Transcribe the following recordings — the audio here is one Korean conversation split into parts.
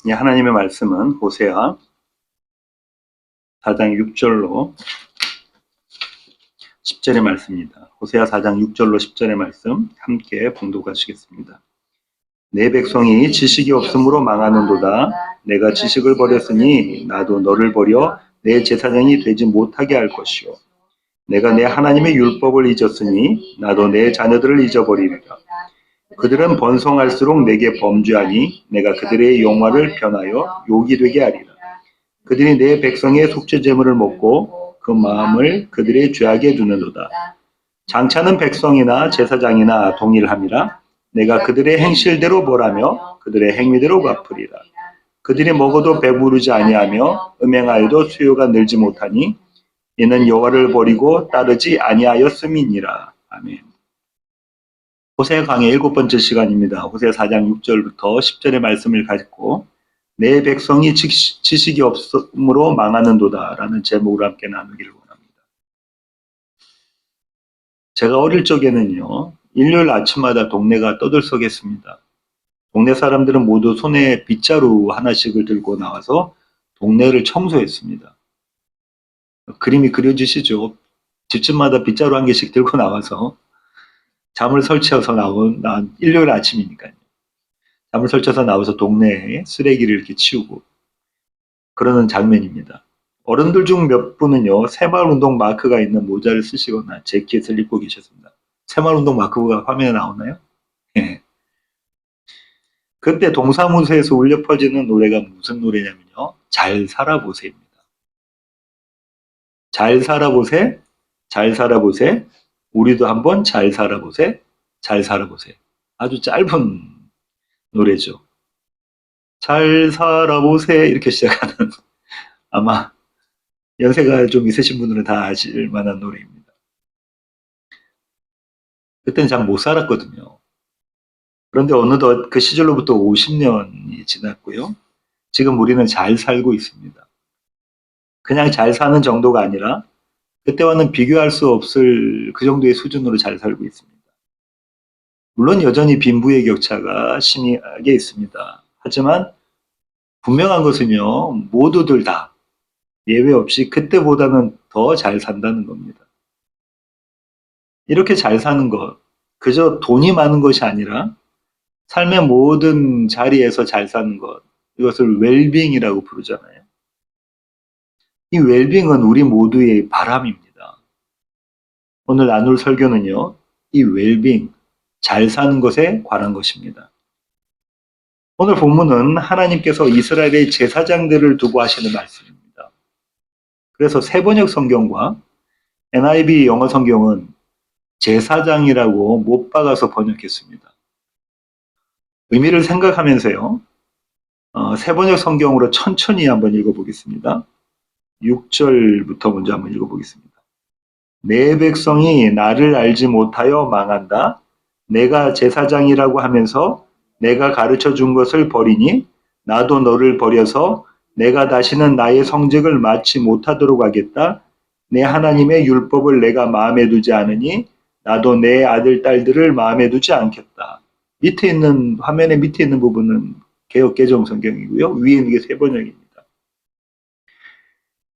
예, 하나님의 말씀은 호세아 4장 6절로 10절의 말씀입니다. 호세아 4장 6절로 10절의 말씀 함께 봉독하시겠습니다. 내 백성이 지식이 없으므로 망하는도다. 내가 지식을 버렸으니 나도 너를 버려 내 제사장이 되지 못하게 할 것이요. 내가 내 하나님의 율법을 잊었으니 나도 내 자녀들을 잊어버리리라. 그들은 번성할수록 내게 범죄하니 내가 그들의 영화를 변하여 욕이 되게 하리라. 그들이 내 백성의 속죄 제물을 먹고 그 마음을 그들의 죄악에 두는도다. 장차는 백성이나 제사장이나 동일함이라. 내가 그들의 행실대로 벌하며 그들의 행위대로 갚으리라. 그들이 먹어도 배부르지 아니하며 음행하여도 수요가 늘지 못하니 이는 여호와를 버리고 따르지 아니하였음이니라. 아멘. 호세아 강의 7번째 시간입니다. 호세아 4장 6절부터 10절의 말씀을 가지고 내 백성이 지식이 없으므로 망하는도다 라는 제목으로 함께 나누기를 원합니다. 제가 어릴 적에는요, 일요일 아침마다 동네가 떠들썩했습니다. 동네 사람들은 모두 손에 빗자루 하나씩을 들고 나와서 동네를 청소했습니다. 그림이 그려지시죠? 집집마다 빗자루 한 개씩 들고 나와서 잠을 설치해서 나온 일요일 아침이니까요. 잠을 설쳐서 나와서 동네에 쓰레기를 이렇게 치우고 그러는 장면입니다. 어른들 중 몇 분은요, 새마을운동 마크가 있는 모자를 쓰시거나 재킷을 입고 계셨습니다. 새마을운동 마크가 화면에 나오나요? 예. 그때 동사무소에서 울려 퍼지는 노래가 무슨 노래냐면요, 잘 살아보세입니다. 잘 살아보세, 잘 살아보세, 우리도 한번 잘 살아보세, 잘 살아보세. 아주 짧은 노래죠. 잘 살아보세 이렇게 시작하는 아마 연세가 좀 있으신 분들은 다 아실 만한 노래입니다. 그때는 잘 못 살았거든요. 그런데 어느덧 그 시절로부터 50년이 지났고요. 지금 우리는 잘 살고 있습니다. 그냥 잘 사는 정도가 아니라 그때와는 비교할 수 없을 그 정도의 수준으로 잘 살고 있습니다. 물론 여전히 빈부의 격차가 심하게 있습니다. 하지만 분명한 것은요, 모두들 다 예외 없이 그때보다는 더 잘 산다는 겁니다. 이렇게 잘 사는 것, 그저 돈이 많은 것이 아니라 삶의 모든 자리에서 잘 사는 것, 이것을 웰빙이라고 부르잖아요. 이 웰빙은 우리 모두의 바람입니다. 오늘 나눌 설교는요, 이 웰빙, 잘 사는 것에 관한 것입니다. 오늘 본문은 하나님께서 이스라엘의 제사장들을 두고 하시는 말씀입니다. 그래서 세번역 성경과 NIV 영어 성경은 제사장이라고 못 박아서 번역했습니다. 의미를 생각하면서요, 세번역 성경으로 천천히 한번 읽어보겠습니다. 6절부터 먼저 한번 읽어보겠습니다. 내 백성이 나를 알지 못하여 망한다. 내가 제사장이라고 하면서 내가 가르쳐 준 것을 버리니 나도 너를 버려서 내가 다시는 나의 성직을 맡지 못하도록 하겠다. 내 하나님의 율법을 내가 마음에 두지 않으니 나도 내 아들, 딸들을 마음에 두지 않겠다. 밑에 있는, 화면에 밑에 있는 부분은 개역개정 성경이고요. 위에 있는 게 세번역입니다.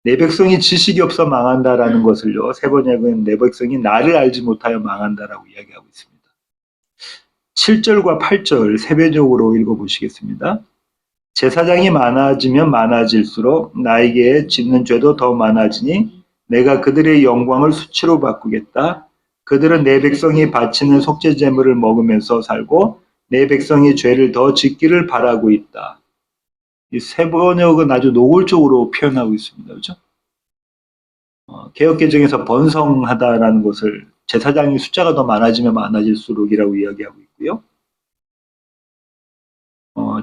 내 백성이 지식이 없어 망한다라는 것을요, 세번역은 내 백성이 나를 알지 못하여 망한다라고 이야기하고 있습니다. 7절과 8절 세배적으로 읽어보시겠습니다. 제사장이 많아지면 많아질수록 나에게 짓는 죄도 더 많아지니 내가 그들의 영광을 수치로 바꾸겠다. 그들은 내 백성이 바치는 속죄 제물을 먹으면서 살고 내 백성이 죄를 더 짓기를 바라고 있다. 이 세번역은 아주 노골적으로 표현하고 있습니다. 그렇죠? 개역개정에서 번성하다라는 것을 제사장이 숫자가 더 많아지면 많아질수록이라고 이야기하고 있고요.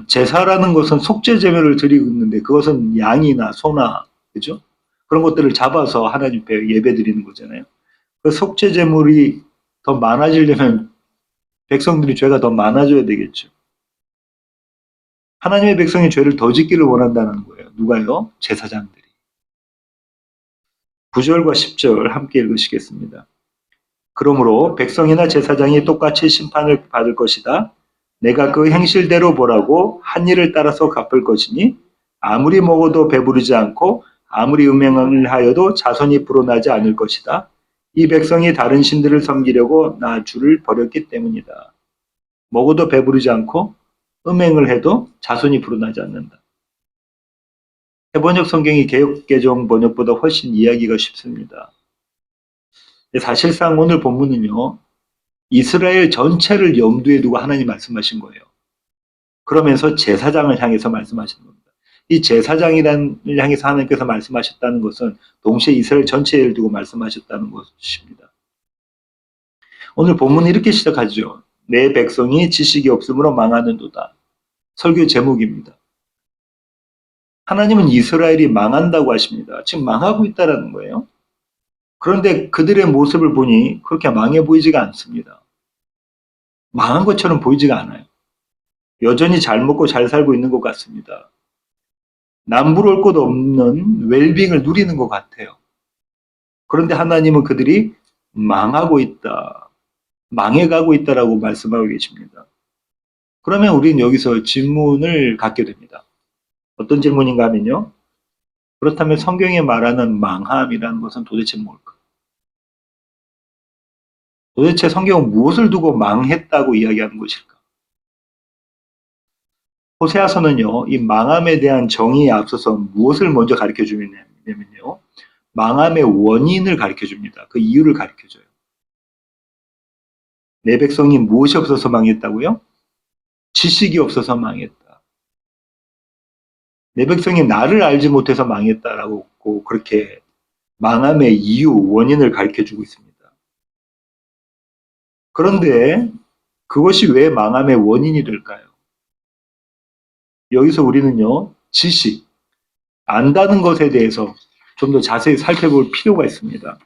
제사라는 것은 속죄 제물을 드리고 있는데 그것은 양이나 소나 그죠? 그런 것들을 잡아서 하나님 앞에 예배 드리는 거잖아요. 그 속죄 제물이 더 많아지려면 백성들이 죄가 더 많아져야 되겠죠. 하나님의 백성이 죄를 더 짓기를 원한다는 거예요. 누가요? 제사장들이. 9절과 10절 함께 읽으시겠습니다. 그러므로 백성이나 제사장이 똑같이 심판을 받을 것이다. 내가 그 행실대로 보라고 한 일을 따라서 갚을 것이니 아무리 먹어도 배부르지 않고 아무리 음행을 하여도 자손이 불어나지 않을 것이다. 이 백성이 다른 신들을 섬기려고 나 주를 버렸기 때문이다. 먹어도 배부르지 않고 음행을 해도 자손이 불어나지 않는다. 해번역 성경이 개역개정 번역보다 훨씬 이해하기가 쉽습니다. 사실상 오늘 본문은요, 이스라엘 전체를 염두에 두고 하나님 말씀하신 거예요. 그러면서 제사장을 향해서 말씀하신 겁니다. 이 제사장이란을 향해서 하나님께서 말씀하셨다는 것은 동시에 이스라엘 전체를 두고 말씀하셨다는 것입니다. 오늘 본문은 이렇게 시작하죠. 내 백성이 지식이 없으므로 망하는도다. 설교 제목입니다. 하나님은 이스라엘이 망한다고 하십니다. 지금 망하고 있다는 거예요. 그런데 그들의 모습을 보니 그렇게 망해 보이지가 않습니다. 망한 것처럼 보이지가 않아요. 여전히 잘 먹고 잘 살고 있는 것 같습니다. 남부러울 것 없는 웰빙을 누리는 것 같아요. 그런데 하나님은 그들이 망하고 있다, 망해가고 있다라고 말씀하고 계십니다. 그러면 우리는 여기서 질문을 갖게 됩니다. 어떤 질문인가 하면요. 그렇다면 성경에 말하는 망함이라는 것은 도대체 뭘까? 도대체 성경은 무엇을 두고 망했다고 이야기하는 것일까? 호세아서는요, 이 망함에 대한 정의에 앞서서 무엇을 먼저 가르쳐 주냐면요, 망함의 원인을 가르쳐 줍니다. 그 이유를 가르쳐 줘요. 내 백성이 무엇이 없어서 망했다고요? 지식이 없어서 망했다. 내 백성이 나를 알지 못해서 망했다라고 그렇게 망함의 이유, 원인을 가르쳐 주고 있습니다. 그런데 그것이 왜 망함의 원인이 될까요? 여기서 우리는요, 지식, 안다는 것에 대해서 좀 더 자세히 살펴볼 필요가 있습니다.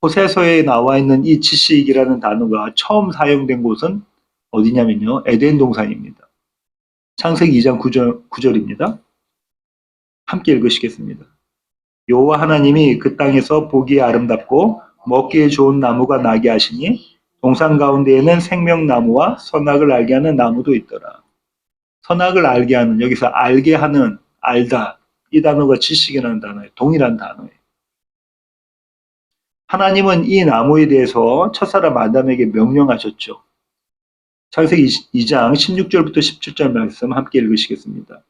호세서에 나와 있는 이 지식이라는 단어가 처음 사용된 곳은 어디냐면요, 에덴 동산입니다. 창세기 2장 9절입니다. 함께 읽으시겠습니다. 여호와 하나님이 그 땅에서 보기에 아름답고 먹기에 좋은 나무가 나게 하시니 동산 가운데에는 생명나무와 선악을 알게 하는 나무도 있더라. 선악을 알게 하는, 여기서 알게 하는, 알다, 이 단어가 지식이라는 단어예요. 동일한 단어예요. 하나님은 이 나무에 대해서 첫사람 아담에게 명령하셨죠. 창세기 2장 16절부터 17절 말씀 함께 읽으시겠습니다.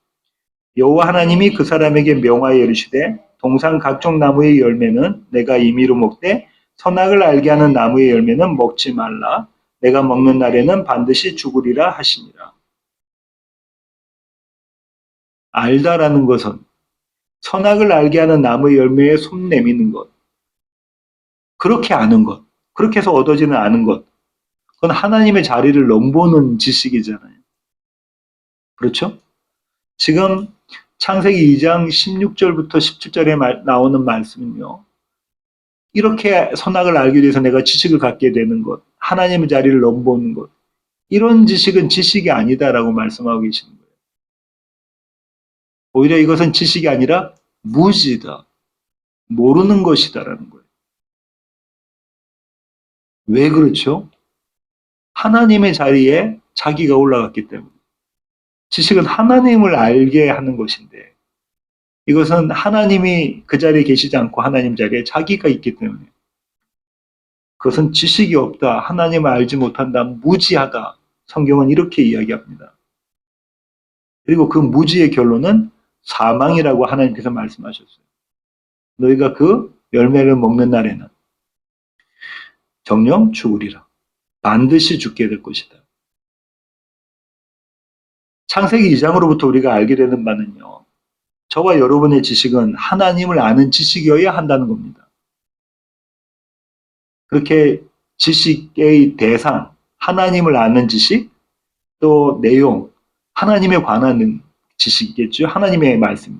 여호와 하나님이 그 사람에게 명하여 이르시되 동산 각종 나무의 열매는 내가 임의로 먹되 선악을 알게 하는 나무의 열매는 먹지 말라. 내가 먹는 날에는 반드시 죽으리라 하시니라. 알다라는 것은 선악을 알게 하는 나무의 열매에 손 내미는 것, 그렇게 아는 것, 그렇게 해서 얻어지는 아는 것, 그건 하나님의 자리를 넘보는 지식이잖아요. 그렇죠? 지금 창세기 2장 16절부터 17절에 나오는 말씀은요, 이렇게 선악을 알기 위해서 내가 지식을 갖게 되는 것, 하나님의 자리를 넘보는 것, 이런 지식은 지식이 아니다라고 말씀하고 계시는 거예요. 오히려 이것은 지식이 아니라 무지다, 모르는 것이다라는 거예요. 왜 그렇죠? 하나님의 자리에 자기가 올라갔기 때문에. 지식은 하나님을 알게 하는 것인데 이것은 하나님이 그 자리에 계시지 않고 하나님 자리에 자기가 있기 때문에 그것은 지식이 없다, 하나님을 알지 못한다, 무지하다. 성경은 이렇게 이야기합니다. 그리고 그 무지의 결론은 사망이라고 하나님께서 말씀하셨어요. 너희가 그 열매를 먹는 날에는 정녕 죽으리라. 반드시 죽게 될 것이다. 창세기 2장으로부터 우리가 알게 되는 바는요, 저와 여러분의 지식은 하나님을 아는 지식이어야 한다는 겁니다. 그렇게 지식의 대상, 하나님을 아는 지식, 또 내용, 하나님에 관한 지식이겠죠. 하나님의 말씀이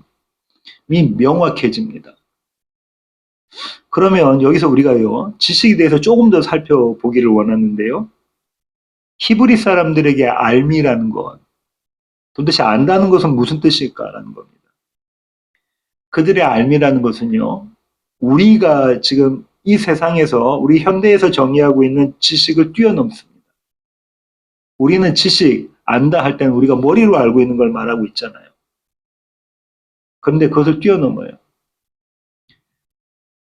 명확해집니다. 그러면 여기서 우리가요, 지식에 대해서 조금 더 살펴보기를 원하는데요. 히브리 사람들에게 알미라는 것, 도대체 안다는 것은 무슨 뜻일까라는 겁니다. 그들의 알미라는 것은요, 우리가 지금 이 세상에서 우리 현대에서 정의하고 있는 지식을 뛰어넘습니다. 우리는 지식, 안다 할 때는 우리가 머리로 알고 있는 걸 말하고 있잖아요. 그런데 그것을 뛰어넘어요.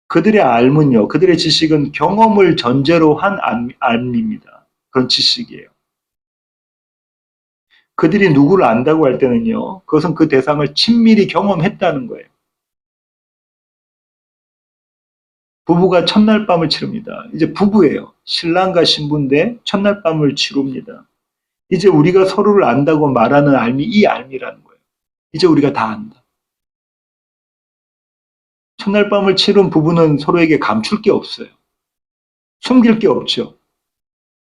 그들의 알문요, 그들의 지식은 경험을 전제로 한 알입니다. 그런 지식이에요. 그들이 누구를 안다고 할 때는요, 그것은 그 대상을 친밀히 경험했다는 거예요. 부부가 첫날 밤을 치릅니다. 이제 부부예요. 신랑과 신부인데 첫날 밤을 치릅니다. 이제 우리가 서로를 안다고 말하는 알미, 이 알미라는 거예요. 이제 우리가 다 안다. 첫날 밤을 치른 부부는 서로에게 감출 게 없어요. 숨길 게 없죠.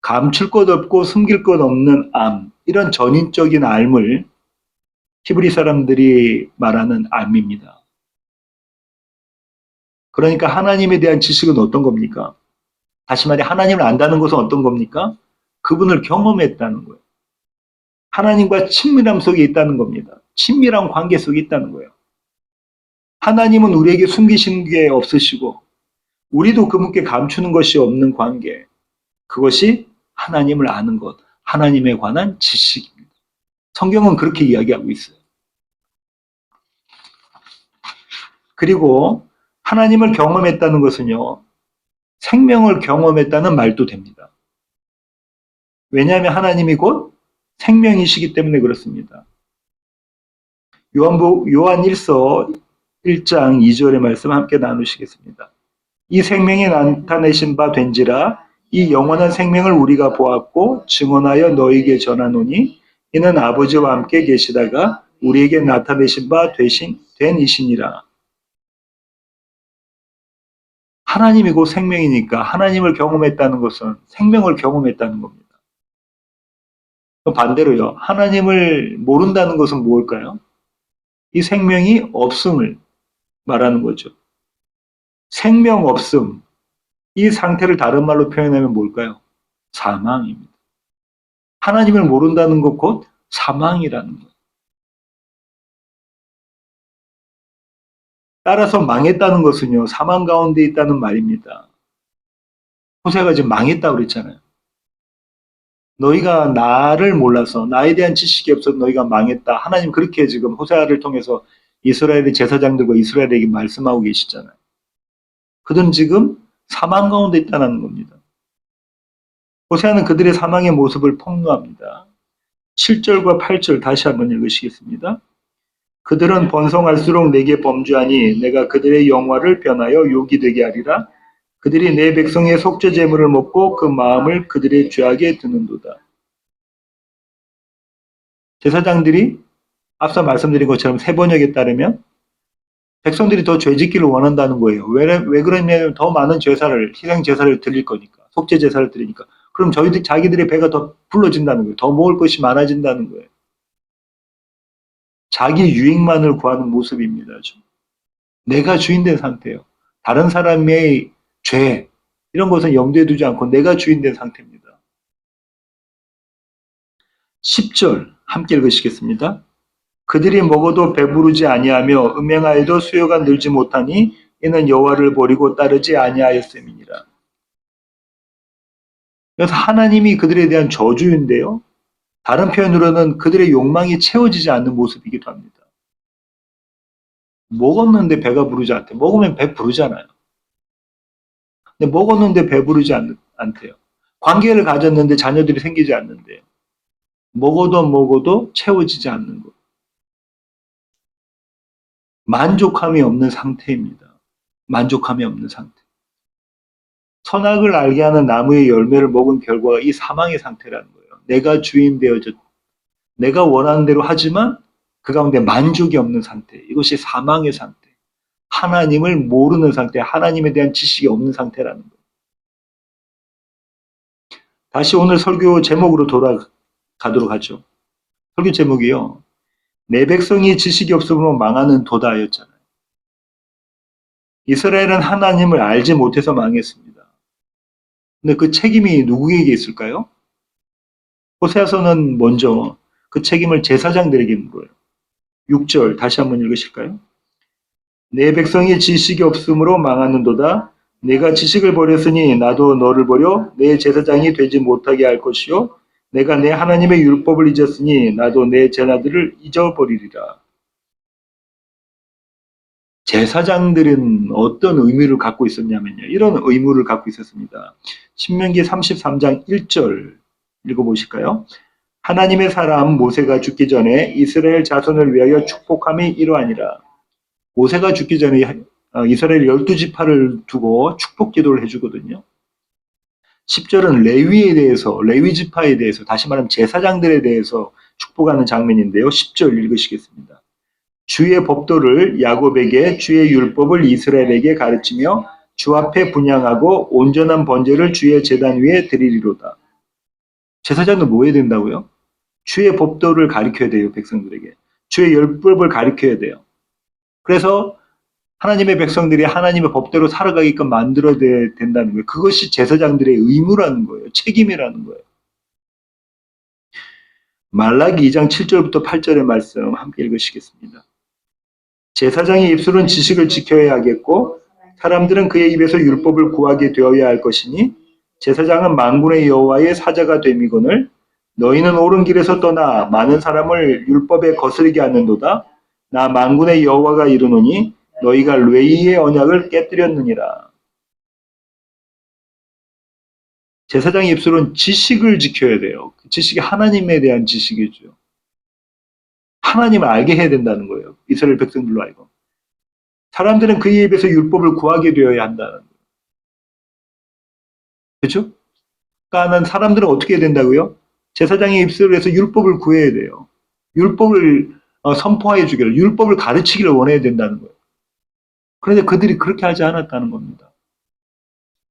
감출 것 없고 숨길 것 없는 암, 이런 전인적인 암을 히브리 사람들이 말하는 암입니다. 그러니까 하나님에 대한 지식은 어떤 겁니까? 다시 말해 하나님을 안다는 것은 어떤 겁니까? 그분을 경험했다는 거예요. 하나님과 친밀함 속에 있다는 겁니다. 친밀한 관계 속에 있다는 거예요. 하나님은 우리에게 숨기신 게 없으시고 우리도 그분께 감추는 것이 없는 관계. 그것이 하나님을 아는 것, 하나님에 관한 지식입니다. 성경은 그렇게 이야기하고 있어요. 그리고 하나님을 경험했다는 것은요, 생명을 경험했다는 말도 됩니다. 왜냐하면 하나님이 곧 생명이시기 때문에 그렇습니다. 요한 1서 1장 2절의 말씀 함께 나누시겠습니다. 이 생명이 나타내신 바 된지라 이 영원한 생명을 우리가 보았고 증언하여 너희에게 전하노니 이는 아버지와 함께 계시다가 우리에게 나타내신 바 된 이시니라. 하나님이 곧 생명이니까 하나님을 경험했다는 것은 생명을 경험했다는 겁니다. 반대로요. 하나님을 모른다는 것은 무엇일까요? 이 생명이 없음을 말하는 거죠. 생명 없음. 이 상태를 다른 말로 표현하면 뭘까요? 사망입니다. 하나님을 모른다는 것 곧 사망이라는 거예요. 따라서 망했다는 것은요, 사망 가운데 있다는 말입니다. 호세가 지금 망했다고 그랬잖아요. 너희가 나를 몰라서 나에 대한 지식이 없어서 너희가 망했다. 하나님 그렇게 지금 호세아를 통해서 이스라엘의 제사장들과 이스라엘에게 말씀하고 계시잖아요. 그들은 지금 사망 가운데 있다는 겁니다. 호세아는 그들의 사망의 모습을 폭로합니다. 7절과 8절 다시 한번 읽으시겠습니다. 그들은 번성할수록 내게 범죄하니 내가 그들의 영화를 변하여 욕이 되게 하리라. 그들이 내 백성의 속죄 제물을 먹고 그 마음을 그들의 죄악에 드는도다. 제사장들이 앞서 말씀드린 것처럼 세 번역에 따르면 백성들이 더 죄짓기를 원한다는 거예요. 왜 그러냐면 더 많은 제사를, 희생 제사를 드릴 거니까, 속죄 제사를 드리니까. 그럼 자기들의 배가 더 불러진다는 거예요. 더 먹을 것이 많아진다는 거예요. 자기 유익만을 구하는 모습입니다. 내가 주인된 상태예요. 다른 사람의 죄, 이런 것은 염두에 두지 않고 내가 주인된 상태입니다. 10절 함께 읽으시겠습니다. 그들이 먹어도 배부르지 아니하며 음행하여도 수요가 늘지 못하니 이는 여호와를 버리고 따르지 아니하였음이니라. 그래서 하나님이 그들에 대한 저주인데요. 다른 표현으로는 그들의 욕망이 채워지지 않는 모습이기도 합니다. 먹었는데 배가 부르지 않대. 먹으면 배 부르잖아요. 근데 먹었는데 배부르지 않대요. 관계를 가졌는데 자녀들이 생기지 않는데요. 먹어도 채워지지 않는 것. 만족함이 없는 상태입니다. 만족함이 없는 상태. 선악을 알게 하는 나무의 열매를 먹은 결과가 이 사망의 상태라는 거예요. 내가 주인 되어졌, 내가 원하는 대로 하지만 그 가운데 만족이 없는 상태. 이것이 사망의 상태. 하나님을 모르는 상태, 하나님에 대한 지식이 없는 상태라는 거예요. 다시 오늘 설교 제목으로 돌아가도록 하죠. 설교 제목이요. 내 백성이 지식이 없으므로 망하는 도다였잖아요. 이스라엘은 하나님을 알지 못해서 망했습니다. 근데 그 책임이 누구에게 있을까요? 호세아서는 먼저 그 책임을 제사장들에게 물어요. 6절 다시 한번 읽으실까요? 내 백성이 지식이 없으므로 망하는도다. 내가 지식을 버렸으니 나도 너를 버려 내 제사장이 되지 못하게 할 것이요 내가 내 하나님의 율법을 잊었으니 나도 내 제사들을 잊어버리리라. 제사장들은 어떤 의무를 갖고 있었냐면요. 이런 의무를 갖고 있었습니다. 신명기 33장 1절 읽어보실까요? 하나님의 사람 모세가 죽기 전에 이스라엘 자손을 위하여 축복함이 이러하니라. 모세가 죽기 전에 이스라엘 12지파를 두고 축복 기도를 해주거든요. 10절은 레위에 대해서, 레위 지파에 대해서, 다시 말하면 제사장들에 대해서 축복하는 장면인데요. 10절 읽으시겠습니다. 주의 법도를 야곱에게 주의 율법을 이스라엘에게 가르치며 주 앞에 분향하고 온전한 번제를 주의 제단 위에 드리리로다. 제사장은 뭐 해야 된다고요? 주의 법도를 가르쳐야 돼요. 백성들에게. 주의 율법을 가르쳐야 돼요. 그래서 하나님의 백성들이 하나님의 법대로 살아가게끔 만들어야 된다는 거예요. 그것이 제사장들의 의무라는 거예요. 책임이라는 거예요. 말라기 2장 7절부터 8절의 말씀 함께 읽으시겠습니다. 제사장의 입술은 지식을 지켜야 하겠고 사람들은 그의 입에서 율법을 구하게 되어야 할 것이니 제사장은 만군의 여호와의 사자가 됨이거늘 너희는 옳은 길에서 떠나 많은 사람을 율법에 거스르게 하는도다. 나 만군의 여호와가 이르노니 너희가 레위의 언약을 깨뜨렸느니라. 제사장의 입술은 지식을 지켜야 돼요. 지식이 하나님에 대한 지식이죠. 하나님을 알게 해야 된다는 거예요. 이스라엘 백성들로 알고. 사람들은 그의 입에서 율법을 구하게 되어야 한다는 거예요. 그렇죠? 그러니까 사람들은 어떻게 해야 된다고요? 제사장의 입술에서 율법을 구해야 돼요. 율법을 선포해 주기를, 율법을 가르치기를 원해야 된다는 거예요. 그런데 그들이 그렇게 하지 않았다는 겁니다.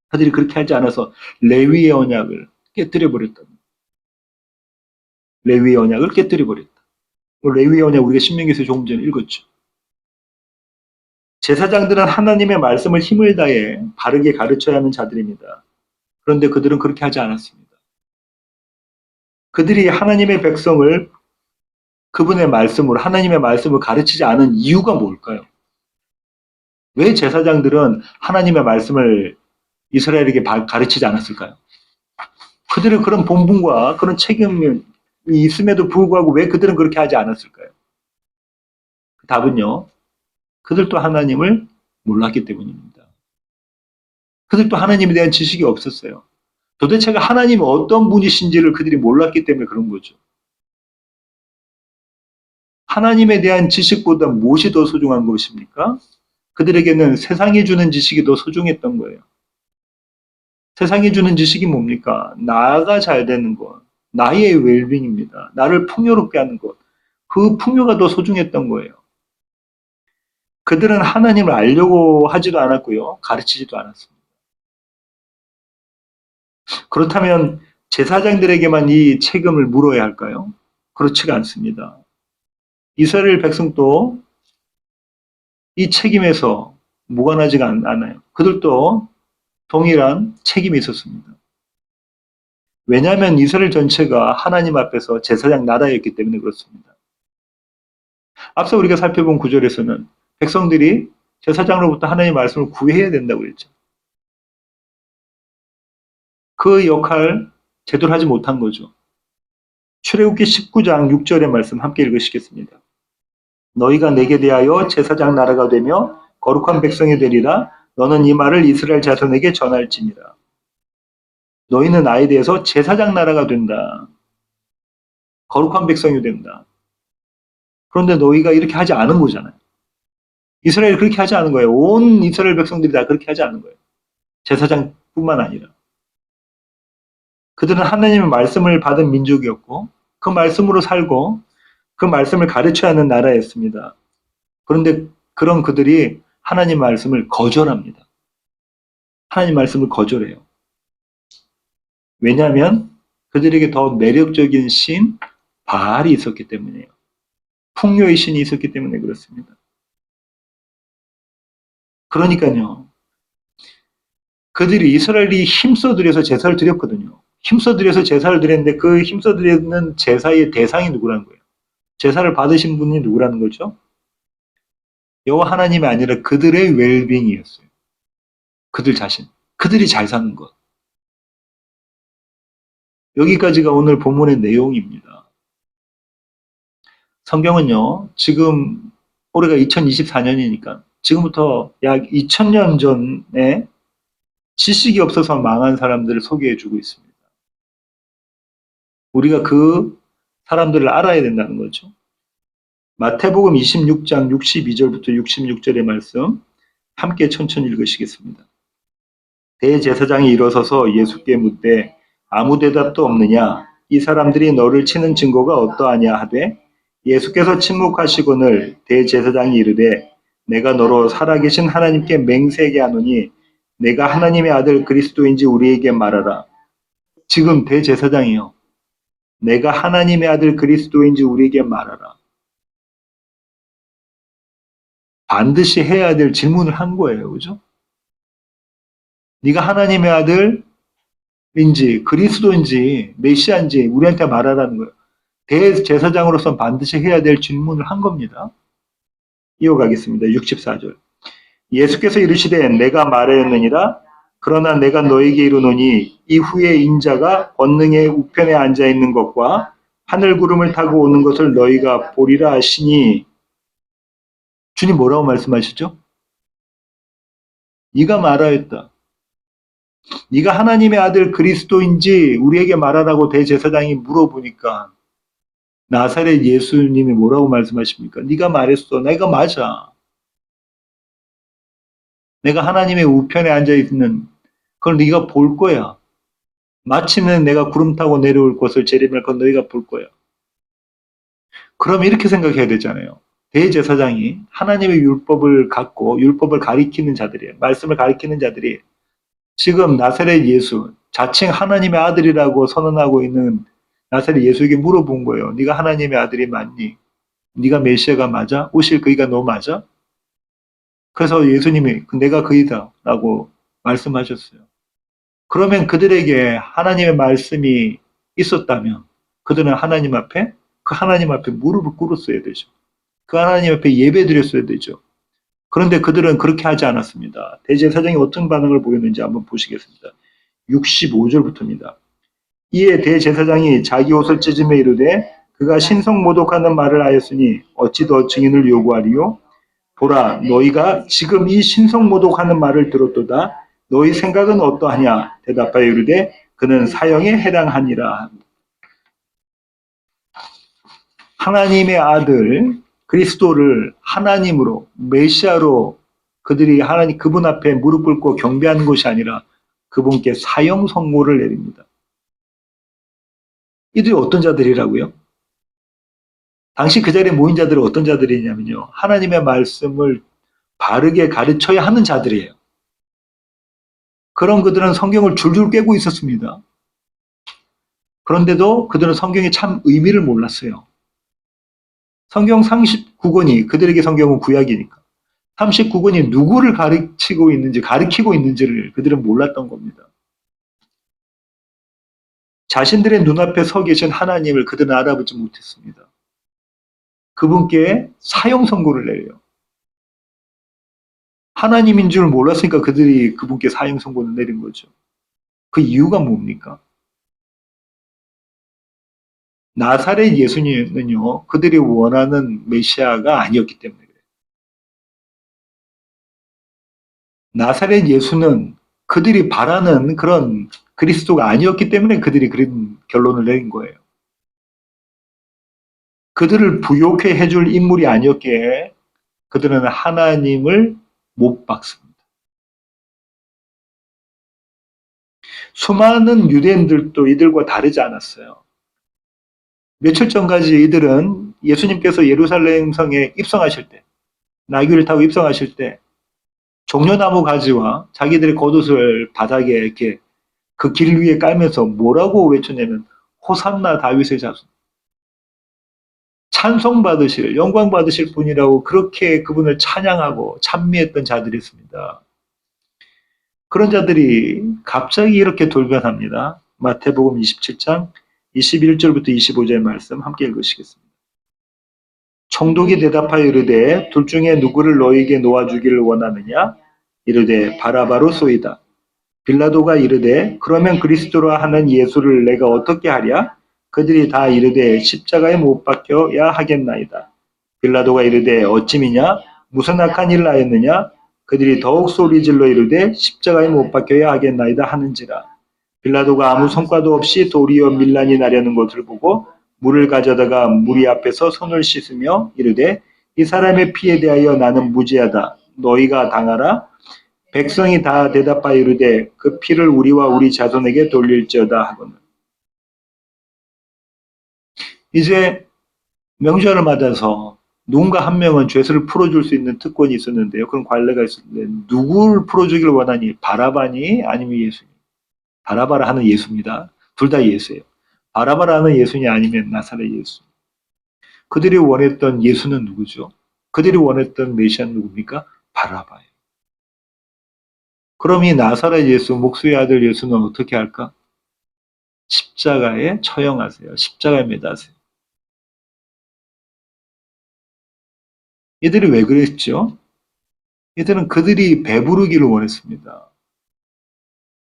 그들이 그렇게 하지 않아서 레위의 언약을 깨뜨려 버렸다. 레위의 언약을 깨뜨려 버렸다. 레위의 언약 우리가 신명기에서 조금 전에 읽었죠. 제사장들은 하나님의 말씀을 힘을 다해 바르게 가르쳐야 하는 자들입니다. 그런데 그들은 그렇게 하지 않았습니다. 그들이 하나님의 백성을 그분의 말씀으로 하나님의 말씀을 가르치지 않은 이유가 뭘까요? 왜 제사장들은 하나님의 말씀을 이스라엘에게 가르치지 않았을까요? 그들은 그런 본분과 그런 책임이 있음에도 불구하고 왜 그들은 그렇게 하지 않았을까요? 답은요. 그들도 하나님을 몰랐기 때문입니다. 그들도 하나님에 대한 지식이 없었어요. 도대체가 하나님이 어떤 분이신지를 그들이 몰랐기 때문에 그런 거죠. 하나님에 대한 지식보다 무엇이 더 소중한 것입니까? 그들에게는 세상이 주는 지식이 더 소중했던 거예요. 세상이 주는 지식이 뭡니까? 나가 잘 되는 것, 나의 웰빙입니다. 나를 풍요롭게 하는 것, 그 풍요가 더 소중했던 거예요. 그들은 하나님을 알려고 하지도 않았고요. 가르치지도 않았습니다. 그렇다면 제사장들에게만 이 책임을 물어야 할까요? 그렇지가 않습니다. 이스라엘 백성도 이 책임에서 무관하지가 않아요. 그들도 동일한 책임이 있었습니다. 왜냐하면 이스라엘 전체가 하나님 앞에서 제사장 나라였기 때문에 그렇습니다. 앞서 우리가 살펴본 구절에서는 백성들이 제사장으로부터 하나님의 말씀을 구해야 된다고 했죠. 그 역할 제대로 하지 못한 거죠. 출애굽기 19장 6절의 말씀 함께 읽으시겠습니다. 너희가 내게 대하여 제사장 나라가 되며 거룩한 백성이 되리라. 너는 이 말을 이스라엘 자손에게 전할지니라. 너희는 나에 대해서 제사장 나라가 된다. 거룩한 백성이 된다. 그런데 너희가 이렇게 하지 않은 거잖아요. 이스라엘이 그렇게 하지 않은 거예요. 온 이스라엘 백성들이 다 그렇게 하지 않은 거예요. 제사장뿐만 아니라. 그들은 하나님의 말씀을 받은 민족이었고 그 말씀으로 살고 그 말씀을 가르쳐야 하는 나라였습니다. 그런데 그런 그들이 하나님 말씀을 거절합니다. 하나님 말씀을 거절해요. 왜냐하면 그들에게 더 매력적인 신 바알이 있었기 때문이에요. 풍요의 신이 있었기 때문에 그렇습니다. 그러니까요. 그들이 이스라엘이 힘써들여서 제사를 드렸거든요. 힘써들여서 제사를 드렸는데 그 힘써드리는 제사의 대상이 누구라는 거예요? 제사를 받으신 분이 누구라는 거죠? 여호와 하나님이 아니라 그들의 웰빙이었어요. 그들 자신, 그들이 잘 사는 것. 여기까지가 오늘 본문의 내용입니다. 성경은요, 지금 올해가 2024년이니까 지금부터 약 2000년 전에 지식이 없어서 망한 사람들을 소개해주고 있습니다. 우리가 그 사람들을 알아야 된다는 거죠. 마태복음 26장 62절부터 66절의 말씀 함께 천천히 읽으시겠습니다. 대제사장이 일어서서 예수께 묻되 아무 대답도 없느냐? 이 사람들이 너를 치는 증거가 어떠하냐 하되 예수께서 침묵하시거늘 대제사장이 이르되 내가 너로 살아계신 하나님께 맹세하게 하노니 내가 하나님의 아들 그리스도인지 우리에게 말하라. 지금 대제사장이요. 내가 하나님의 아들 그리스도인지 우리에게 말하라. 반드시 해야 될 질문을 한 거예요. 그죠? 네가 하나님의 아들인지 그리스도인지 메시아인지 우리한테 말하라는 거예요. 대제사장으로서 반드시 해야 될 질문을 한 겁니다. 이어가겠습니다. 64절. 예수께서 이르시되 내가 말하였느니라. 그러나 내가 너에게 이르노니 이후에 인자가 권능의 우편에 앉아 있는 것과 하늘 구름을 타고 오는 것을 너희가 보리라 하시니. 주님 뭐라고 말씀하시죠? 네가 말하였다. 네가 하나님의 아들 그리스도인지 우리에게 말하라고 대제사장이 물어보니까 나사렛 예수님이 뭐라고 말씀하십니까? 네가 말했어. 내가 맞아. 내가 하나님의 우편에 앉아있는 그걸 네가 볼 거야. 마침내 내가 구름 타고 내려올 것을 재림할 건 너희가 볼 거야. 그럼 이렇게 생각해야 되잖아요. 대제사장이 하나님의 율법을 갖고 율법을 가리키는 자들이에요. 말씀을 가리키는 자들이 지금 나사렛 예수, 자칭 하나님의 아들이라고 선언하고 있는 나사렛 예수에게 물어본 거예요. 네가 하나님의 아들이 맞니? 네가 메시아가 맞아? 오실 그이가 너 맞아? 그래서 예수님이 내가 그이다 라고 말씀하셨어요. 그러면 그들에게 하나님의 말씀이 있었다면 그들은 하나님 앞에 그 하나님 앞에 무릎을 꿇었어야 되죠. 그 하나님 앞에 예배 드렸어야 되죠. 그런데 그들은 그렇게 하지 않았습니다. 대제사장이 어떤 반응을 보였는지 한번 보시겠습니다. 65절부터입니다. 이에 대제사장이 자기 옷을 찢으며 이르되 그가 신성모독하는 말을 하였으니 어찌 더 증인을 요구하리요? 보라 너희가 지금 이 신성모독하는 말을 들었도다. 너희 생각은 어떠하냐? 대답하여 이르되 그는 사형에 해당하니라. 하나님의 아들 그리스도를 하나님으로 메시아로 그들이 하나님 그분 앞에 무릎 꿇고 경배하는 것이 아니라 그분께 사형 선고를 내립니다. 이들이 어떤 자들이라고요? 당시 그 자리에 모인 자들은 어떤 자들이냐면요. 하나님의 말씀을 바르게 가르쳐야 하는 자들이에요. 그런 그들은 성경을 줄줄 꿰고 있었습니다. 그런데도 그들은 성경의 참 의미를 몰랐어요. 성경 39권이 그들에게 성경은 구약이니까 39권이 누구를 가리키고 있는지를 그들은 몰랐던 겁니다. 자신들의 눈앞에 서 계신 하나님을 그들은 알아보지 못했습니다. 그분께 사형 선고를 내려요. 하나님인 줄 몰랐으니까 그들이 그분께 사형 선고를 내린 거죠. 그 이유가 뭡니까? 나사렛 예수님은요, 그들이 원하는 메시아가 아니었기 때문에 그래요. 나사렛 예수는 그들이 바라는 그런 그리스도가 아니었기 때문에 그들이 그런 결론을 내린 거예요. 그들을 부욕해 해줄 인물이 아니었기에 그들은 하나님을 못 박습니다. 수많은 유대인들도 이들과 다르지 않았어요. 며칠 전까지 이들은 예수님께서 예루살렘 성에 입성하실 때, 나귀를 타고 입성하실 때 종려나무 가지와 자기들의 겉옷을 바닥에 이렇게 그 길 위에 깔면서 뭐라고 외쳤냐면 호산나 다윗의 자손. 찬송받으실, 영광받으실 분이라고 그렇게 그분을 찬양하고 찬미했던 자들이었습니다. 그런 자들이 갑자기 이렇게 돌변합니다. 마태복음 27장 21절부터 25절 말씀 함께 읽으시겠습니다. 총독이 대답하여 이르되 둘 중에 누구를 너희에게 놓아주기를 원하느냐? 이르되 바라바로 쏘이다. 빌라도가 이르되 그러면 그리스도라 하는 예수를 내가 어떻게 하랴? 그들이 다 이르되 십자가에 못 박혀야 하겠나이다. 빌라도가 이르되 어찌미냐? 무슨 악한 일을 하였느냐? 그들이 더욱 소리질러 이르되 십자가에 못 박혀야 하겠나이다 하는지라. 빌라도가 아무 성과도 없이 도리어 밀란이 나려는 것을 보고 물을 가져다가 무리 앞에서 손을 씻으며 이르되 이 사람의 피에 대하여 나는 무죄하다. 너희가 당하라. 백성이 다 대답하여 이르되 그 피를 우리와 우리 자손에게 돌릴지어다 하거늘. 이제 명절을 맞아서 누군가 한 명은 죄를 풀어줄 수 있는 특권이 있었는데요. 그런 관례가 있었는데 누구를 풀어주길 원하니? 바라바니 아니면 예수니? 바라바라 하는 예수입니다. 둘 다 예수예요. 바라바라 하는 예수니 아니면 나사렛 예수. 그들이 원했던 예수는 누구죠? 그들이 원했던 메시아는 누굽니까? 바라바예요. 그럼 이 나사렛 예수, 목수의 아들 예수는 어떻게 할까? 십자가에 처형하세요. 십자가에 매다세요. 이들이 왜 그랬죠? 이들은 그들이 배부르기를 원했습니다.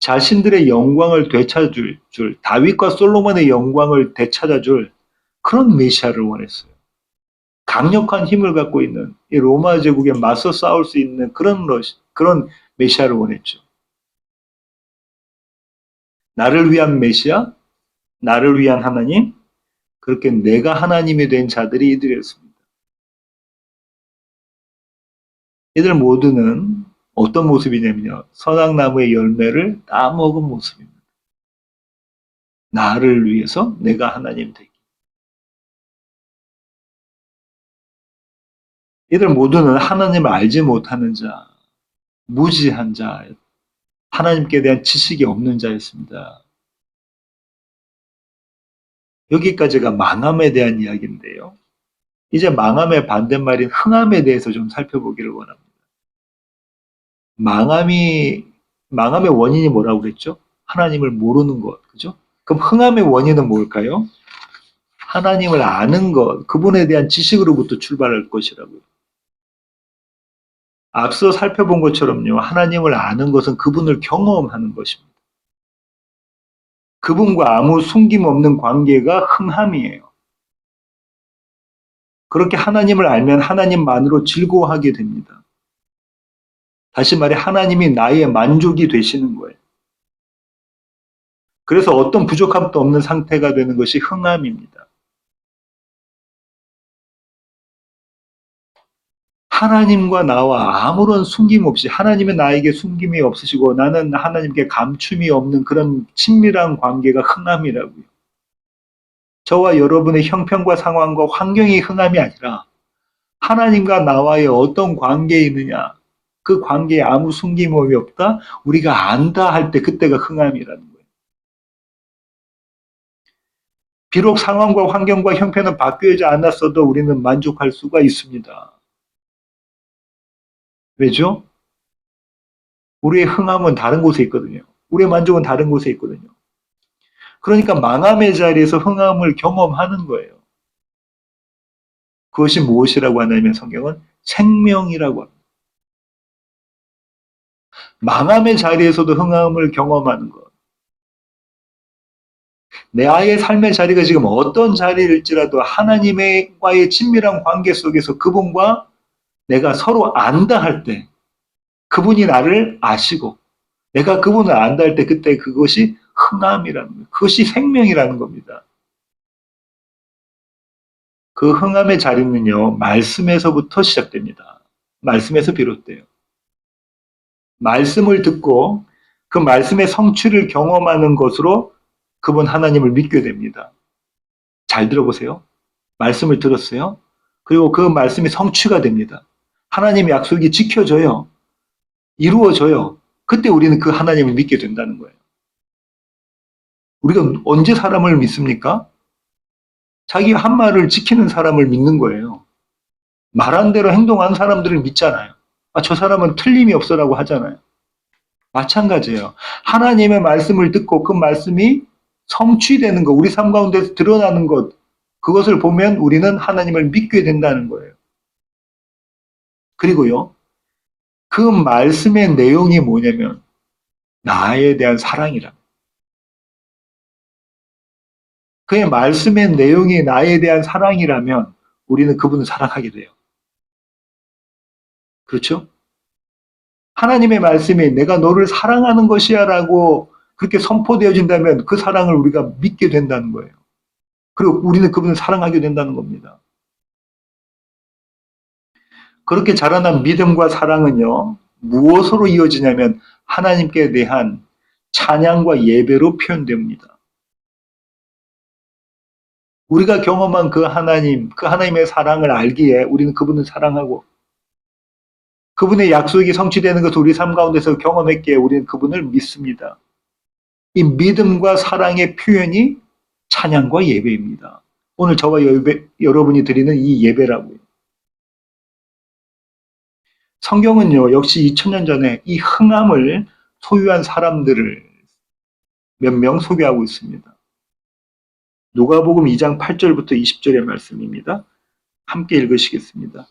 자신들의 영광을 되찾을 줄, 다윗과 솔로몬의 영광을 되찾아줄 그런 메시아를 원했어요. 강력한 힘을 갖고 있는 이 로마 제국에 맞서 싸울 수 있는 그런 메시아를 원했죠. 나를 위한 메시아, 나를 위한 하나님, 그렇게 내가 하나님이 된 자들이 이들이었습니다. 이들 모두는 어떤 모습이냐면요. 선악나무의 열매를 따먹은 모습입니다. 나를 위해서 내가 하나님 되기. 이들 모두는 하나님을 알지 못하는 자, 무지한 자, 하나님께 대한 지식이 없는 자였습니다. 여기까지가 망함에 대한 이야기인데요. 이제 망함의 반대말인 흥함에 대해서 좀 살펴보기를 원합니다. 망함의 원인이 뭐라고 그랬죠? 하나님을 모르는 것, 그죠? 그럼 흥함의 원인은 뭘까요? 하나님을 아는 것, 그분에 대한 지식으로부터 출발할 것이라고요. 앞서 살펴본 것처럼요, 하나님을 아는 것은 그분을 경험하는 것입니다. 그분과 아무 숨김없는 관계가 흥함이에요. 그렇게 하나님을 알면 하나님만으로 즐거워하게 됩니다. 다시 말해 하나님이 나의 만족이 되시는 거예요. 그래서 어떤 부족함도 없는 상태가 되는 것이 흥함입니다. 하나님과 나와 아무런 숨김없이 하나님은 나에게 숨김이 없으시고 나는 하나님께 감춤이 없는 그런 친밀한 관계가 흥함이라고요. 저와 여러분의 형편과 상황과 환경이 흥함이 아니라 하나님과 나와의 어떤 관계에 있느냐, 그 관계에 아무 숨김이 없다, 우리가 안다 할 때 그때가 흥함이라는 거예요. 비록 상황과 환경과 형편은 바뀌지 않았어도 우리는 만족할 수가 있습니다. 왜죠? 우리의 흥함은 다른 곳에 있거든요. 우리의 만족은 다른 곳에 있거든요. 그러니까 망함의 자리에서 흥함을 경험하는 거예요. 그것이 무엇이라고 하냐면 성경은 생명이라고 합니다. 망함의 자리에서도 흥함을 경험하는 것. 내 아이의 삶의 자리가 지금 어떤 자리일지라도 하나님과의 친밀한 관계 속에서 그분과 내가 서로 안다 할 때, 그분이 나를 아시고 내가 그분을 안다 할 때 그때 그것이 흥함이라는 거예요. 그것이 생명이라는 겁니다. 그 흥함의 자리는요, 말씀에서부터 시작됩니다. 말씀에서 비롯돼요. 말씀을 듣고 그 말씀의 성취를 경험하는 것으로 그분 하나님을 믿게 됩니다. 잘 들어보세요. 말씀을 들었어요. 그리고 그 말씀이 성취가 됩니다. 하나님의 약속이 지켜져요. 이루어져요. 그때 우리는 그 하나님을 믿게 된다는 거예요. 우리가 언제 사람을 믿습니까? 자기 한 말을 지키는 사람을 믿는 거예요. 말한 대로 행동하는 사람들을 믿잖아요. 아, 저 사람은 틀림이 없어라고 하잖아요. 마찬가지예요. 하나님의 말씀을 듣고 그 말씀이 성취되는 것, 우리 삶 가운데서 드러나는 것, 그것을 보면 우리는 하나님을 믿게 된다는 거예요. 그리고요, 그 그 말씀의 내용이 뭐냐면 나에 대한 사랑이라. 그의 말씀의 내용이 나에 대한 사랑이라면 우리는 그분을 사랑하게 돼요. 그렇죠? 하나님의 말씀이 내가 너를 사랑하는 것이야 라고 그렇게 선포되어진다면 그 사랑을 우리가 믿게 된다는 거예요. 그리고 우리는 그분을 사랑하게 된다는 겁니다. 그렇게 자라난 믿음과 사랑은요, 무엇으로 이어지냐면 하나님께 대한 찬양과 예배로 표현됩니다. 우리가 경험한 그 하나님, 그 하나님의 사랑을 알기에 우리는 그분을 사랑하고 그분의 약속이 성취되는 것을 우리 삶 가운데서 경험했기에 우리는 그분을 믿습니다. 이 믿음과 사랑의 표현이 찬양과 예배입니다. 오늘 저와 여러분이 드리는 이 예배라고요. 성경은요, 역시 2000년 전에 이 흥함을 소유한 사람들을 몇 명 소개하고 있습니다. 누가복음 2장 8절부터 20절의 말씀입니다. 함께 읽으시겠습니다.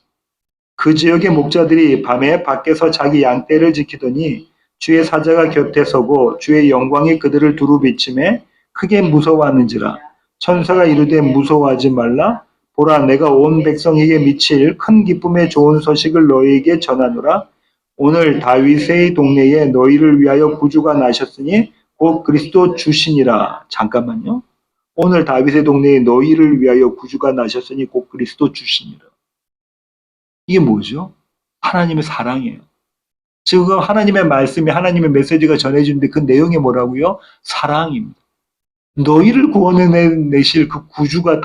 그 지역의 목자들이 밤에 밖에서 자기 양떼를 지키더니 주의 사자가 곁에 서고 주의 영광이 그들을 두루 비침에 크게 무서워하는지라. 천사가 이르되 무서워하지 말라. 보라, 내가 온 백성에게 미칠 큰 기쁨의 좋은 소식을 너희에게 전하노라. 오늘 다윗의 동네에 너희를 위하여 구주가 나셨으니 곧 그리스도 주시니라. 잠깐만요. 오늘 다윗의 동네에 너희를 위하여 구주가 나셨으니 곧 그리스도 주시니라. 이게 뭐죠? 하나님의 사랑이에요. 지금 하나님의 말씀이 하나님의 메시지가 전해지는데 그 내용이 뭐라고요? 사랑입니다. 너희를 구원해내실 그 구주가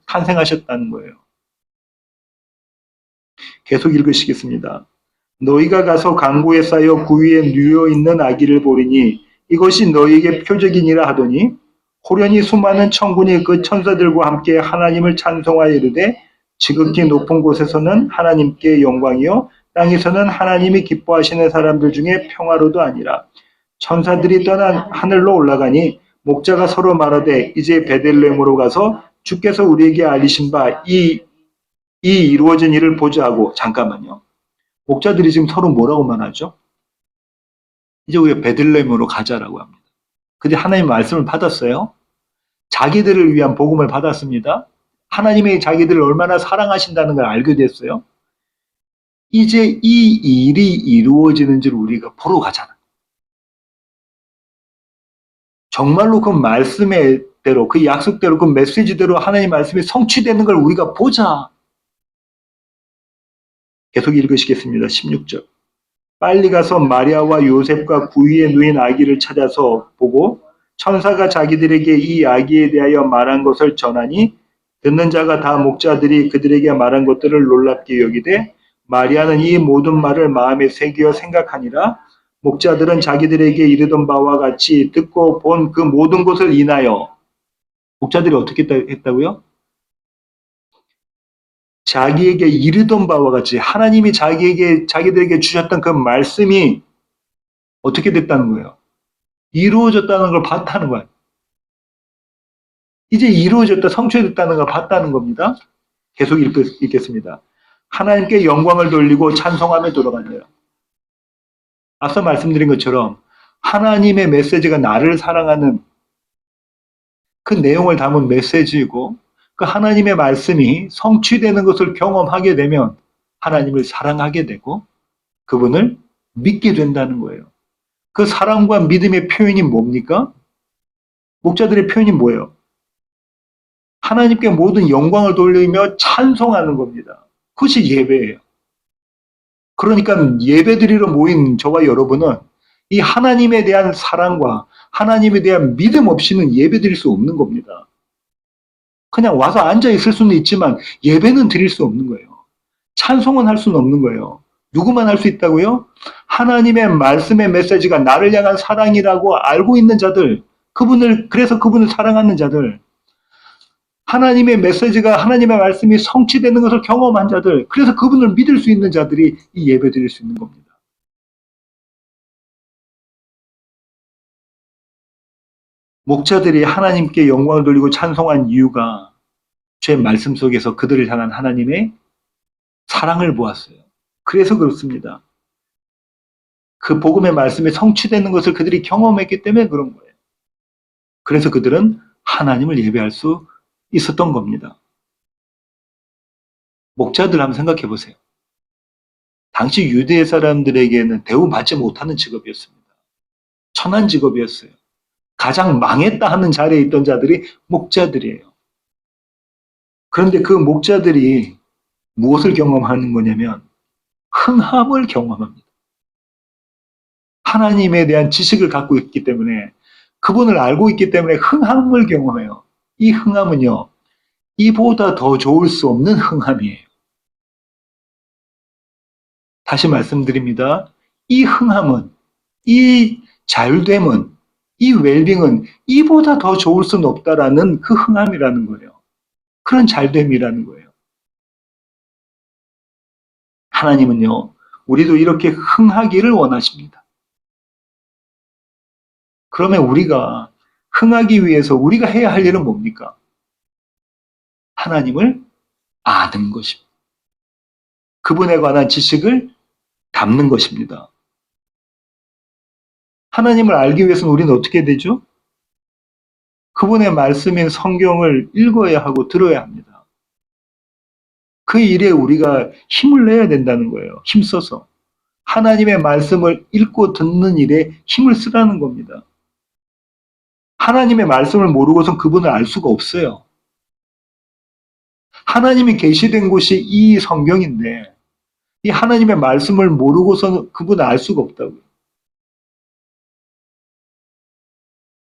탄생하셨다는 거예요. 계속 읽으시겠습니다. 너희가 가서 강고에 쌓여 구위에 누워있는 아기를 보리니 이것이 너희에게 표적이니라 하더니 호련히 수많은 천군이 그 천사들과 함께 하나님을 찬송하여 이르되 지극히 높은 곳에서는 하나님께 영광이요 땅에서는 하나님이 기뻐하시는 사람들 중에 평화로도 아니라. 천사들이 떠나 하늘로 올라가니 목자가 서로 말하되 이제 베들레헴으로 가서 주께서 우리에게 알리신 바 이 이루어진 일을 보자 하고. 잠깐만요. 목자들이 지금 서로 뭐라고 말하죠? 이제 우리가 베들레헴으로 가자라고 합니다. 근데 하나님 말씀을 받았어요. 자기들을 위한 복음을 받았습니다. 하나님이 자기들을 얼마나 사랑하신다는 걸 알게 됐어요. 이제 이 일이 이루어지는지를 우리가 보러 가잖아. 정말로 그 말씀대로, 그 약속대로, 그 메시지대로 하나님 말씀이 성취되는 걸 우리가 보자. 계속 읽으시겠습니다. 16절. 빨리 가서 마리아와 요셉과 구위에 누인 아기를 찾아서 보고 천사가 자기들에게 이 아기에 대하여 말한 것을 전하니 듣는 자가 다 목자들이 그들에게 말한 것들을 놀랍게 여기되 마리아는 이 모든 말을 마음에 새기어 생각하니라. 목자들은 자기들에게 이르던 바와 같이 듣고 본 그 모든 것을 인하여. 목자들이 어떻게 했다고요? 자기에게 이르던 바와 같이 하나님이 자기들에게 주셨던 그 말씀이 어떻게 됐다는 거예요? 이루어졌다는 걸 봤다는 거예요. 이제 이루어졌다, 성취됐다는 걸 봤다는 겁니다. 계속 읽겠습니다. 하나님께 영광을 돌리고 찬송하며 돌아가네요. 앞서 말씀드린 것처럼 하나님의 메시지가 나를 사랑하는 그 내용을 담은 메시지이고 그 하나님의 말씀이 성취되는 것을 경험하게 되면 하나님을 사랑하게 되고 그분을 믿게 된다는 거예요. 그 사랑과 믿음의 표현이 뭡니까? 목자들의 표현이 뭐예요? 하나님께 모든 영광을 돌리며 찬송하는 겁니다. 그것이 예배예요. 그러니까 예배드리러 모인 저와 여러분은 이 하나님에 대한 사랑과 하나님에 대한 믿음 없이는 예배드릴 수 없는 겁니다. 그냥 와서 앉아 있을 수는 있지만 예배는 드릴 수 없는 거예요. 찬송은 할 수는 없는 거예요. 누구만 할 수 있다고요? 하나님의 말씀의 메시지가 나를 향한 사랑이라고 알고 있는 자들, 그래서 그분을 사랑하는 자들, 하나님의 메시지가 하나님의 말씀이 성취되는 것을 경험한 자들, 그래서 그분을 믿을 수 있는 자들이 이 예배 드릴 수 있는 겁니다. 목자들이 하나님께 영광을 돌리고 찬송한 이유가 제 말씀 속에서 그들을 향한 하나님의 사랑을 보았어요. 그래서 그렇습니다. 그 복음의 말씀이 성취되는 것을 그들이 경험했기 때문에 그런 거예요. 그래서 그들은 하나님을 예배할 수 있었던 겁니다. 목자들 한번 생각해 보세요. 당시 유대 사람들에게는 대우받지 못하는 직업이었습니다. 천한 직업이었어요. 가장 망했다 하는 자리에 있던 자들이 목자들이에요. 그런데 그 목자들이 무엇을 경험하는 거냐면 흥함을 경험합니다. 하나님에 대한 지식을 갖고 있기 때문에 그분을 알고 있기 때문에 흥함을 경험해요. 이 흥함은요, 이보다 더 좋을 수 없는 흥함이에요. 다시 말씀드립니다. 이 흥함은, 이 자율됨은, 이 웰빙은 이보다 더 좋을 수는 없다라는 그 흥함이라는 거예요. 그런 잘됨이라는 거예요. 하나님은요, 우리도 이렇게 흥하기를 원하십니다. 그러면 우리가 흥하기 위해서 우리가 해야 할 일은 뭡니까? 하나님을 아는 것입니다. 그분에 관한 지식을 담는 것입니다. 하나님을 알기 위해서는 우리는 어떻게 되죠? 그분의 말씀인 성경을 읽어야 하고 들어야 합니다. 그 일에 우리가 힘을 내야 된다는 거예요. 힘써서. 하나님의 말씀을 읽고 듣는 일에 힘을 쓰라는 겁니다. 하나님의 말씀을 모르고선 그분을 알 수가 없어요. 하나님이 계시된 곳이 이 성경인데 이 하나님의 말씀을 모르고서는 그분을 알 수가 없다고요.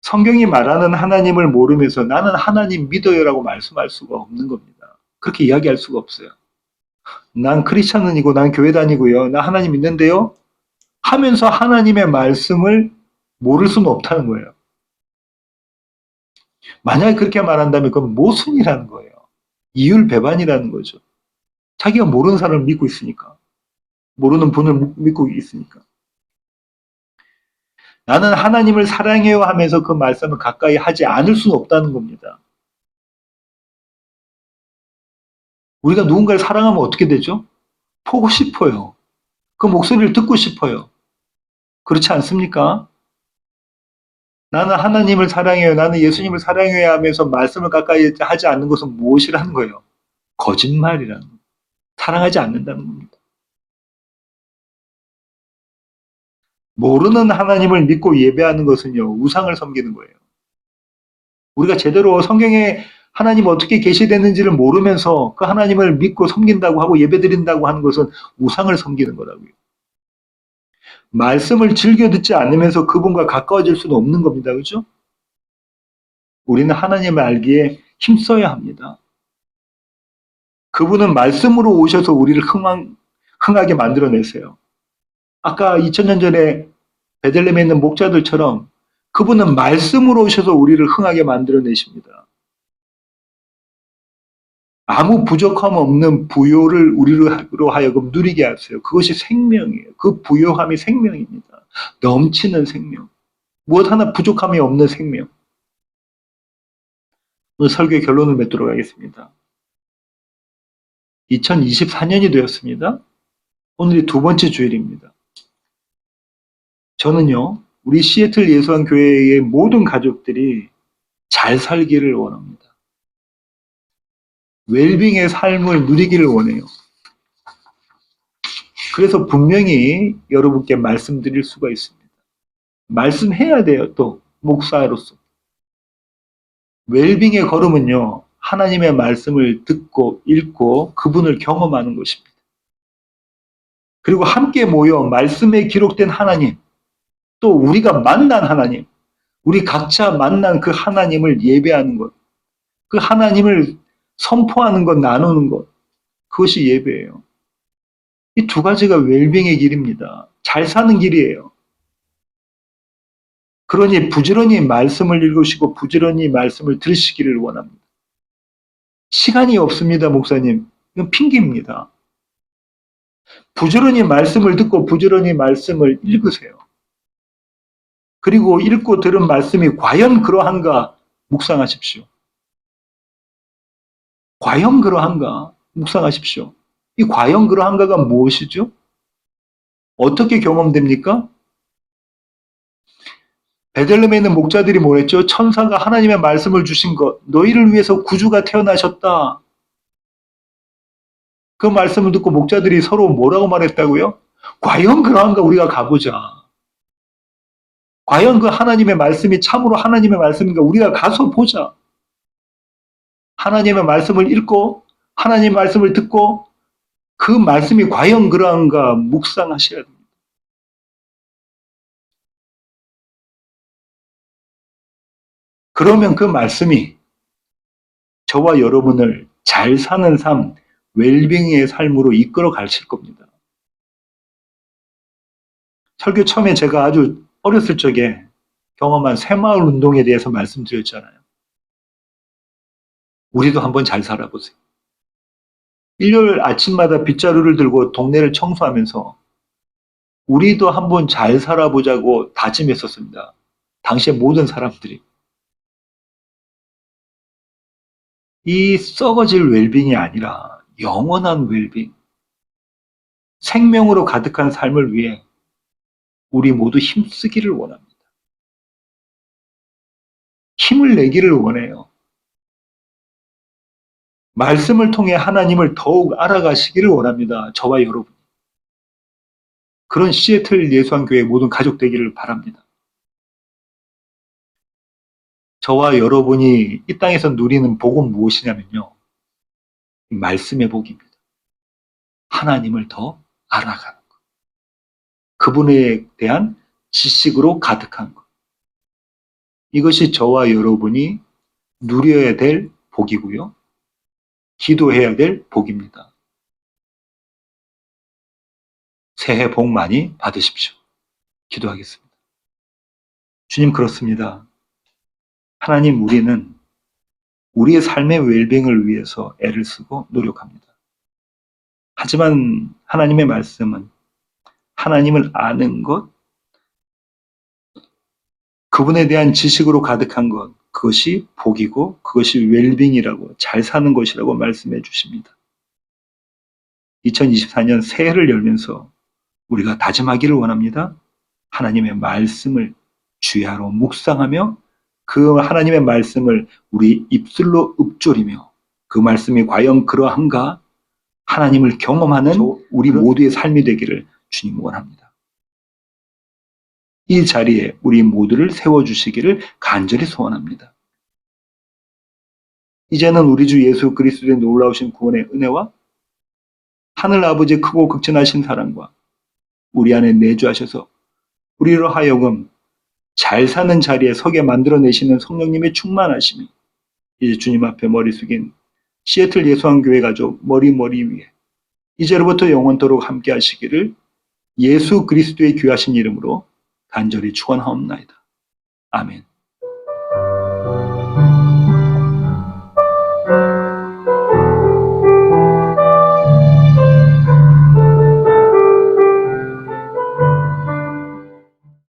성경이 말하는 하나님을 모르면서 나는 하나님 믿어요라고 말씀할 수가 없는 겁니다. 그렇게 이야기할 수가 없어요. 난 크리스천이고 난 교회 다니고요. 나 하나님 믿는데요. 하면서 하나님의 말씀을 모를 수는 없다는 거예요. 만약에 그렇게 말한다면 그건 모순이라는 거예요. 이율배반이라는 거죠. 자기가 모르는 사람을 믿고 있으니까. 모르는 분을 믿고 있으니까. 나는 하나님을 사랑해요 하면서 그 말씀을 가까이 하지 않을 수는 없다는 겁니다. 우리가 누군가를 사랑하면 어떻게 되죠? 보고 싶어요. 그 목소리를 듣고 싶어요. 그렇지 않습니까? 나는 하나님을 사랑해요. 나는 예수님을 사랑해요 하면서 말씀을 가까이 하지 않는 것은 무엇이라는 거예요? 거짓말이라는 거예요. 사랑하지 않는다는 겁니다. 모르는 하나님을 믿고 예배하는 것은요, 우상을 섬기는 거예요. 우리가 제대로 성경에 하나님 어떻게 계시되는지를 모르면서 그 하나님을 믿고 섬긴다고 하고 예배드린다고 하는 것은 우상을 섬기는 거라고요. 말씀을 즐겨 듣지 않으면서 그분과 가까워질 수는 없는 겁니다. 그렇죠? 우리는 하나님을 알기에 힘써야 합니다. 그분은 말씀으로 오셔서 우리를 흥하게 만들어내세요. 아까 2000년 전에 베들레헴에 있는 목자들처럼 그분은 말씀으로 오셔서 우리를 흥하게 만들어내십니다. 아무 부족함 없는 부요를 우리로 하여금 누리게 하세요. 그것이 생명이에요. 그 부요함이 생명입니다. 넘치는 생명. 무엇 하나 부족함이 없는 생명. 오늘 설교의 결론을 맺도록 하겠습니다. 2024년이 되었습니다. 오늘이 두 번째 주일입니다. 저는요, 우리 시애틀 예수왕교회의 모든 가족들이 잘 살기를 원합니다. 웰빙의 삶을 누리기를 원해요. 그래서 분명히 여러분께 말씀드릴 수가 있습니다. 말씀해야 돼요, 또, 목사로서. 웰빙의 걸음은요, 하나님의 말씀을 듣고 읽고 그분을 경험하는 것입니다. 그리고 함께 모여 말씀에 기록된 하나님, 또 우리가 만난 하나님, 우리 각자 만난 그 하나님을 예배하는 것, 그 하나님을 선포하는 것, 나누는 것, 그것이 예배예요. 이 두 가지가 웰빙의 길입니다. 잘 사는 길이에요. 그러니 부지런히 말씀을 읽으시고 부지런히 말씀을 들으시기를 원합니다. 시간이 없습니다, 목사님. 이건 핑계입니다. 부지런히 말씀을 듣고 부지런히 말씀을 읽으세요. 그리고 읽고 들은 말씀이 과연 그러한가 묵상하십시오. 과연 그러한가 묵상하십시오. 이 과연 그러한가가 무엇이죠? 어떻게 경험됩니까? 베들레헴에 있는 목자들이 뭐랬죠? 천사가 하나님의 말씀을 주신 것, 너희를 위해서 구주가 태어나셨다. 그 말씀을 듣고 목자들이 서로 뭐라고 말했다고요? 과연 그러한가 우리가 가보자. 과연 그 하나님의 말씀이 참으로 하나님의 말씀인가 우리가 가서 보자. 하나님의 말씀을 읽고 하나님의 말씀을 듣고 그 말씀이 과연 그러한가 묵상하셔야 됩니다. 그러면 그 말씀이 저와 여러분을 잘 사는 삶, 웰빙의 삶으로 이끌어 가실 겁니다. 설교 처음에 제가 아주 어렸을 적에 경험한 새마을 운동에 대해서 말씀드렸잖아요. 우리도 한번 잘 살아보세요. 일요일 아침마다 빗자루를 들고 동네를 청소하면서 우리도 한번 잘 살아보자고 다짐했었습니다. 당시의 모든 사람들이. 이 썩어질 웰빙이 아니라 영원한 웰빙, 생명으로 가득한 삶을 위해 우리 모두 힘쓰기를 원합니다. 힘을 내기를 원해요. 말씀을 통해 하나님을 더욱 알아가시기를 원합니다. 저와 여러분. 그런 시애틀 예수한교회 모든 가족 되기를 바랍니다. 저와 여러분이 이 땅에서 누리는 복은 무엇이냐면요. 말씀의 복입니다. 하나님을 더 알아가는 것. 그분에 대한 지식으로 가득한 것. 이것이 저와 여러분이 누려야 될 복이고요. 기도해야 될 복입니다. 새해 복 많이 받으십시오. 기도하겠습니다. 주님 그렇습니다. 하나님 우리는 우리의 삶의 웰빙을 위해서 애를 쓰고 노력합니다. 하지만 하나님의 말씀은 하나님을 아는 것, 그분에 대한 지식으로 가득한 것, 그것이 복이고 그것이 웰빙이라고 잘 사는 것이라고 말씀해 주십니다. 2024년 새해를 열면서 우리가 다짐하기를 원합니다. 하나님의 말씀을 주야로 묵상하며 그 하나님의 말씀을 우리 입술로 읊조리며 그 말씀이 과연 그러한가 하나님을 경험하는 우리 모두의 삶이 되기를 주님 원합니다. 이 자리에 우리 모두를 세워주시기를 간절히 소원합니다. 이제는 우리 주 예수 그리스도의 놀라우신 구원의 은혜와 하늘 아버지의 크고 극진하신 사랑과 우리 안에 내주하셔서 우리로 하여금 잘 사는 자리에 서게 만들어내시는 성령님의 충만하심이 이제 주님 앞에 머리 숙인 시애틀 예수한교회 가족 머리 위에 이제로부터 영원토록 함께 하시기를 예수 그리스도의 귀하신 이름으로 간절히 축원하옵나이다. 아멘.